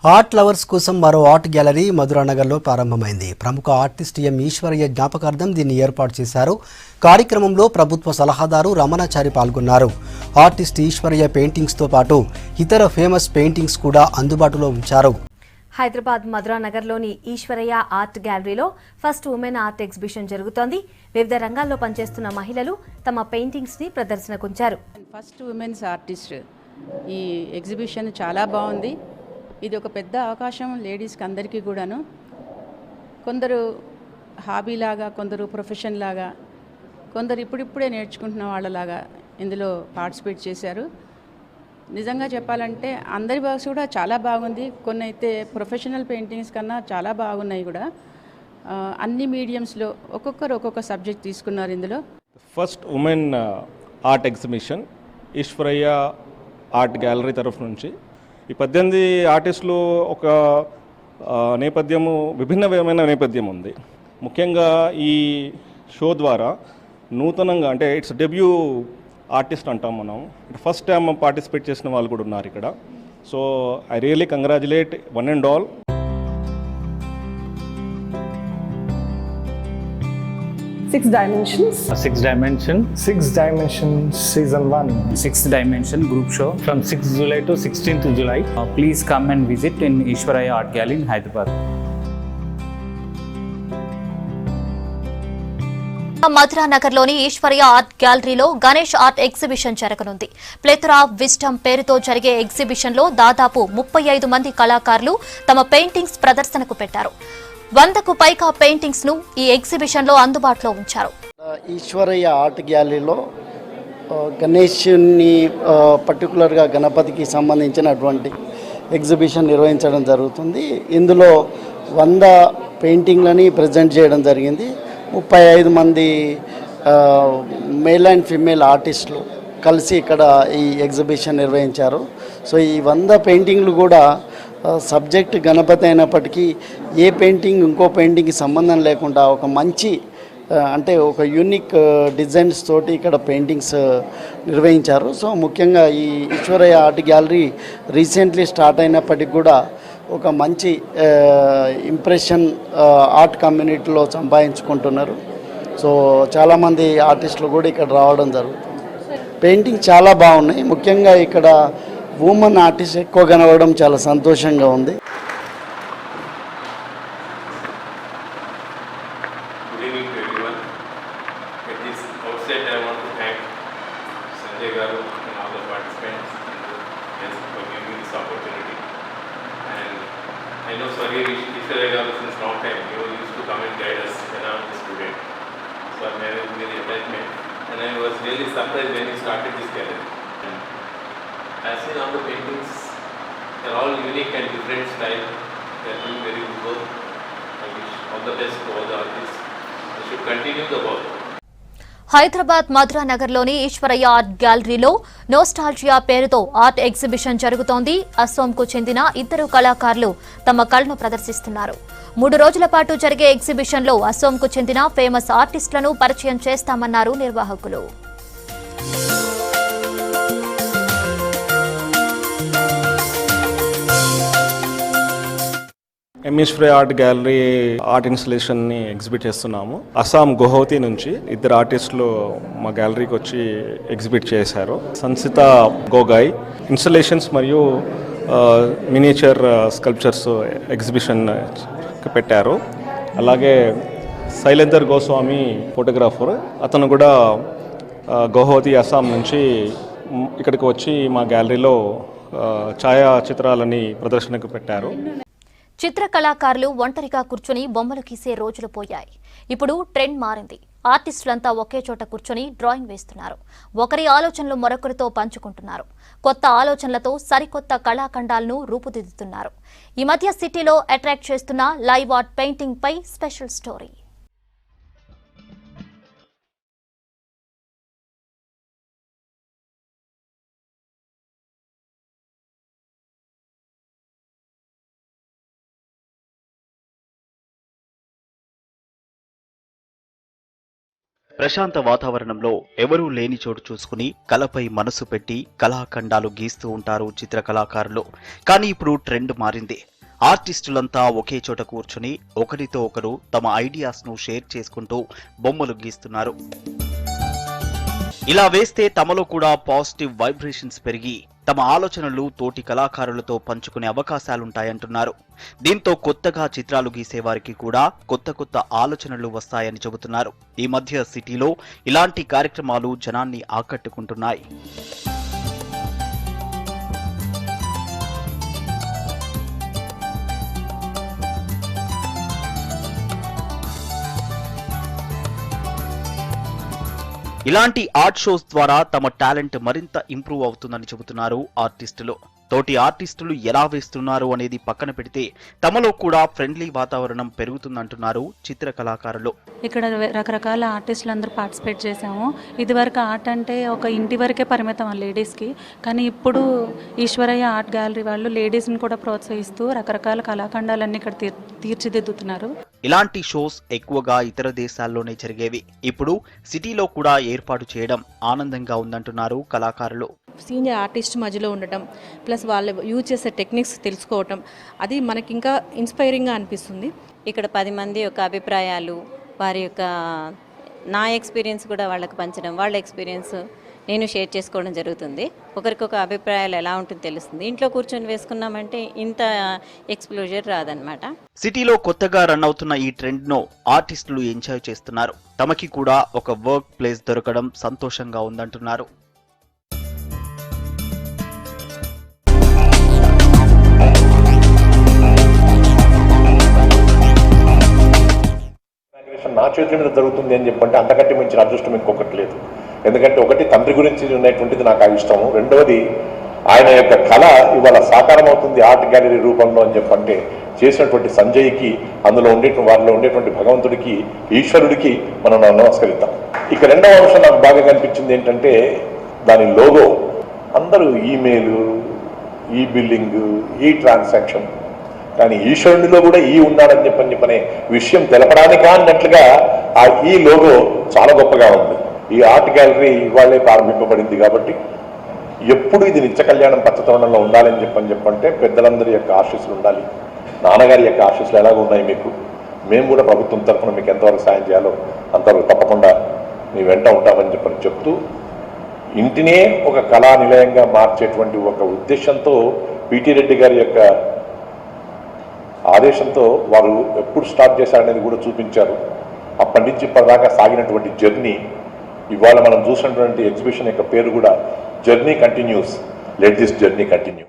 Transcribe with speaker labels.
Speaker 1: Art lovers కోసం మరో art gallery మధురానగర్లో ప్రారంభమైంది. ప్రముఖ ఆర్టిస్ట్ ఎం ఈశ్వరయ్య జ్ఞాపకార్థం దీన్ని ఏర్పాటు చేశారు. కార్యక్రమంలో ప్రభుత్వ సలహాదారు రమణాచారి పాల్గొన్నారు. ఆర్టిస్ట్ ఈశ్వరయ్య పెయింటింగ్స్తో పాటు ఇతర ఫేమస్ పెయింటింగ్స్ కూడా అందుబాటులో ఉంచారు.
Speaker 2: హైదరాబాద్ మధురానగర్లోని ఈశ్వరయ్య ఆర్ట్ గ్యాలరీలో ఫస్ట్ ఉమెన్ ఆర్ట్ ఎగ్జిబిషన్ జరుగుతోంది. వివిధ రంగాల్లో పనిచేస్తున్న మహిళలు తమ పెయింటింగ్స్ ని ప్రదర్శనకుంచారు.
Speaker 3: ఫస్ట్ ఉమెన్స్ ఆర్టిస్ట్ ఈ ఎగ్జిబిషన్ చాలా బాగుంది. ఇది ఒక పెద్ద అవకాశం లేడీస్కి అందరికీ కూడాను. కొందరు హాబీలాగా, కొందరు ప్రొఫెషన్ లాగా, కొందరు ఇప్పుడిప్పుడే నేర్చుకుంటున్న వాళ్ళలాగా ఇందులో పార్టిసిపేట్ చేశారు. నిజంగా చెప్పాలంటే అందరి వర్క్స్ కూడా చాలా బాగుంది. కొన్ని అయితే ప్రొఫెషనల్ పెయింటింగ్స్ కన్నా చాలా బాగున్నాయి కూడా. అన్ని మీడియంస్లో ఒక్కొక్కరు ఒక్కొక్క సబ్జెక్ట్ తీసుకున్నారు. ఇందులో
Speaker 4: first women art exhibition Eswaraiah art gallery తరఫు నుంచి ఈ 18 ఆర్టిస్టులు ఒక నేపథ్యము, విభిన్నమైన నేపథ్యం ఉంది. ముఖ్యంగా ఈ షో ద్వారా నూతనంగా, అంటే ఇట్స్ డెబ్యూ ఆర్టిస్ట్ అంటాం మనం, ఫస్ట్ టైం పార్టిసిపేట్ చేసిన వాళ్ళు కూడా ఉన్నారు ఇక్కడ. So I really congratulate one and all.
Speaker 5: Six Dimensions.
Speaker 6: Six Dimension.
Speaker 5: Six Dimensions Season 1.
Speaker 6: Sixth Dimension group show from 6th July to 16th July. Please come and visit in Ishwaraya Art Gallery in Hyderabad.
Speaker 7: మధురానగర్లోని Eshwaraiah art గ్యాలరీలో Ganesh art exhibition జరగనుంది. ప్లెథరా of wisdom పేరుతో జరిగే ఎగ్జిబిషన్లో దాదాపు 35 మంది కళాకారులు తమ పెయింటింగ్స్ ప్రదర్శనకు పెట్టారు. 100కు పైగా పెయింటింగ్స్ ను ఈ ఎగ్జిబిషన్ లో అందుబాటులో ఉంచారు.
Speaker 8: ఈశ్వరయ్య ఆర్ట్ గ్యాలరీలో గణేష్ని పర్టికులర్గా గణపతికి సంబంధించినటువంటి ఎగ్జిబిషన్ నిర్వహించడం జరుగుతుంది. ఇందులో 100 పెయింటింగ్లని ప్రజెంట్ చేయడం జరిగింది. 35 మంది మేల్ అండ్ ఫీమేల్ ఆర్టిస్టులు కలిసి ఇక్కడ ఈ ఎగ్జిబిషన్ నిర్వహించారు. సో ఈ 100 పెయింటింగ్లు కూడా సబ్జెక్ట్ గణపతి అయినప్పటికీ ఏ పెయింటింగ్ ఇంకో పెయింటింగ్కి సంబంధం లేకుండా ఒక మంచి, అంటే ఒక యూనిక్ డిజైన్స్ తోటి ఇక్కడ పెయింటింగ్స్ నిర్వహించారు. సో ముఖ్యంగా ఈ Eswaraiah art gallery recently start అయినప్పటికీ కూడా ఒక మంచి ఇంప్రెషన్ ఆర్ట్ కమ్యూనిటీలో సంపాదించుకుంటున్నారు. సో చాలామంది ఆర్టిస్టులు కూడా ఇక్కడ రావడం జరుగుతుంది. పెయింటింగ్ చాలా బాగున్నాయి. ముఖ్యంగా ఇక్కడ ఉమెన్ ఆర్టిస్ట్ ఎక్కువ కనబడడం చాలా సంతోషంగా ఉంది.
Speaker 9: Good evening to everyone. At this outset, I want to thank Sanjay Garu and all the participants for giving me this opportunity. And I know Swarya Ishwaraya Garu since long time. He used to come and guide us when I was a student. So I met him with attachment, and I was really surprised when he started this gallery. I have seen all the paintings, they are all unique and different style. They are doing very good work. I wish all the best to all the artists. They should continue the work.
Speaker 7: Hyderabad మధురానగర్లోని Eshwaraiah art గ్యాలరీలో nostalgia పేరుతో art exhibition జరుగుతోంది. అస్సోంకు చెందిన 2 కళాకారులు తమ కళను ప్రదర్శిస్తున్నారు. 3 రోజుల పాటు జరిగే ఎగ్జిబిషన్లో అస్సోంకు చెందిన ఫేమస్ ఆర్టిస్టులను పరిచయం చేస్తామన్నారు నిర్వాహకులు.
Speaker 4: M Eshwaraiah art gallery art ఇన్స్టలేషన్ని ఎగ్జిబిట్ చేస్తున్నాము. అస్సాం గుహవతి నుంచి 2 ఆర్టిస్టులు మా గ్యాలరీకి వచ్చి ఎగ్జిబిట్ చేశారు. సంసిత గోగాయ్ ఇన్స్టలేషన్స్ మరియు మినియేచర్ స్కల్ప్చర్స్ ఎగ్జిబిషన్ పెట్టారు. అలాగే శైలేందర్ గోస్వామి ఫోటోగ్రాఫర్, అతను కూడా గుహవతి అస్సాం నుంచి ఇక్కడికి వచ్చి మా గ్యాలరీలో ఛాయాచిత్రాలని ప్రదర్శనకు పెట్టారు.
Speaker 7: చిత్ర కళాకారులు ఒంటరిగా కూర్చొని బొమ్మలు గీసే రోజులు పోయాయి. ఇప్పుడు ట్రెండ్ మారింది. ఆర్టిస్టులంతా ఒకే చోట కూర్చొని డ్రాయింగ్ వేస్తున్నారు. ఒకరి ఆలోచనలు మరొకరితో పంచుకుంటున్నారు. కొత్త ఆలోచనలతో సరికొత్త కళాఖండాలను రూపుదిద్దుతున్నారు. ఈ మధ్య సిటీలో అట్రాక్ట్ చేస్తున్న లైవ్ ఆర్ట్ పెయింటింగ్ పై స్పెషల్ స్టోరీ.
Speaker 10: ప్రశాంత వాతావరణంలో ఎవరూ లేని చోటు చూసుకుని కళపై మనసు పెట్టి కళాఖండాలు గీస్తూ ఉంటారు చిత్రకళాకారులు. కానీ ఇప్పుడు ట్రెండ్ మారింది. ఆర్టిస్టులంతా ఒకే చోట కూర్చుని ఒకరితో ఒకరు తమ ఐడియాస్ను షేర్ చేసుకుంటూ బొమ్మలు గీస్తున్నారు. ఇలా వేస్తే తమలో కూడా పాజిటివ్ వైబ్రేషన్స్ పెరిగి తమ ఆలోచనలు తోటి కళాకారులతో పంచుకునే అవకాశాలుంటాయంటున్నారు. దీంతో కొత్తగా చిత్రాలు గీసేవారికి కూడా కొత్త కొత్త ఆలోచనలు వస్తాయని చెబుతున్నారు. ఈ మధ్య సిటీలో ఇలాంటి కార్యక్రమాలు జనాన్ని ఆకట్టుకుంటున్నాయి. ఇలాంటి ఆర్ట్ షోస్ ద్వారా తమ టాలెంట్ మరింత ఇంప్రూవ్ అవుతుందని చెబుతున్నారు ఆర్టిస్టులు. తోటి ఆర్టిస్టులు ఎలా వేస్తున్నారు అనేది పక్కన పెడితే తమలో కూడా ఫ్రెండ్లీ వాతావరణం పెరుగుతుందంటున్నారు చిత్రకళాకారులు.
Speaker 11: ఇక్కడ రకరకాల ఆర్టిస్టులు అందరూ పార్టిసిపేట్ చేశాము. ఇదివరకు ఆర్ట్ అంటే ఒక ఇంటి వరకే పరిమితం లేడీస్కి, కానీ ఇప్పుడు ఈశ్వరయ్య ఆర్ట్ గ్యాలరీ వాళ్ళు లేడీస్ని కూడా ప్రోత్సహిస్తూ రకరకాల కళాఖండాలన్నీ ఇక్కడ తీర్చిదిద్దుతున్నారు.
Speaker 10: ఇలాంటి షోస్ ఎక్కువగా ఇతర దేశాల్లోనే జరిగేవి. ఇప్పుడు సిటీలో కూడా ఏర్పాటు చేయడం ఆనందంగా ఉందంటున్నారు కళాకారులు.
Speaker 12: సీనియర్ ఆర్టిస్ట్ మధ్యలో ఉండటం, ప్లస్ వాళ్ళు యూజ్ చేసే టెక్నిక్స్ తెలుసుకోవటం, అది మనకి ఇంకా ఇన్స్పైరింగ్గా అనిపిస్తుంది.
Speaker 13: ఇక్కడ 10 మంది యొక్క అభిప్రాయాలు, వారి యొక్క నా ఎక్స్పీరియన్స్ కూడా వాళ్ళకి పంచడం, వాళ్ళ ఎక్స్పీరియన్స్ నేను షేర్ చేసుకోవడం జరుగుతుంది. ఒకరికొక అభిప్రాయాలు ఎలా ఉంటుందో తెలుస్తుంది. ఇంట్లో కూర్చొని వేసుకున్నామంటే ఇంత ఎక్స్ప్లోజర్ రాదనమాట.
Speaker 10: సిటీలో కొత్తగా రన్ అవుతున్న ఈ ట్రెండ్ను ఆర్టిస్టులు ఎంజాయ్ చేస్తున్నారు. తమకి కూడా ఒక వర్క్ ప్లేస్ దొరకడం సంతోషంగా ఉందంటున్నారు.
Speaker 14: నా చేతుల మీద జరుగుతుంది అని చెప్పంటే అంతకంటే మించిన అదృష్టం ఇంకొకటి లేదు. ఎందుకంటే ఒకటి తండ్రి గురించి ఉన్నటువంటిది నాకు ఆ ఇష్టము, రెండవది ఆయన యొక్క కళ ఇవాళ సాకారం అవుతుంది ఆర్ట్ గ్యాలరీ రూపంలో అని చెప్పంటే చేసినటువంటి సంజయ్కి, అందులో వారిలో ఉండేటువంటి భగవంతుడికి, ఈశ్వరుడికి మనం నమస్కరిద్దాం. ఇక రెండవ అంశం నాకు బాగా కనిపించింది ఏంటంటే దాని లోగో. అందరూ ఈమెయిల్, ఈ బిల్లింగ్, ఈ ట్రాన్సాక్షన్, కానీ ఈశ్వరునిలో కూడా ఈ ఉన్నాడని చెప్పనే విషయం తెలపడానికా అన్నట్లుగా ఆ ఈ లోగో చాలా గొప్పగా ఉంది. ఈ ఆర్ట్ గ్యాలరీ ఇవాళే ప్రారంభింపబడింది కాబట్టి ఎప్పుడు ఇది నిత్య కళ్యాణం పచ్చతోరణంలో ఉండాలని చెప్పంటే పెద్దలందరి యొక్క ఆశీస్సులు ఉండాలి. నాన్నగారి యొక్క ఆశీస్సులు ఎలాగ ఉన్నాయి మీకు, మేము కూడా ప్రభుత్వం తరఫున మీకు ఎంతవరకు సాయం చేయాలో అంతవరకు తప్పకుండా మీ వెంట ఉంటామని చెప్తూ ఇంటినే ఒక కళా నిలయంగా మార్చేటువంటి ఒక ఉద్దేశంతో పిటి రెడ్డి గారి యొక్క ఆదేశంతో వారు ఎప్పుడు స్టార్ట్ చేశారనేది కూడా చూపించారు. అప్పటి నుంచి ఇప్పటిదాకా సాగినటువంటి జర్నీ, ఇవాళ మనం చూసినటువంటి ఎగ్జిబిషన్ యొక్క పేరు కూడా journey continues, let this journey continue.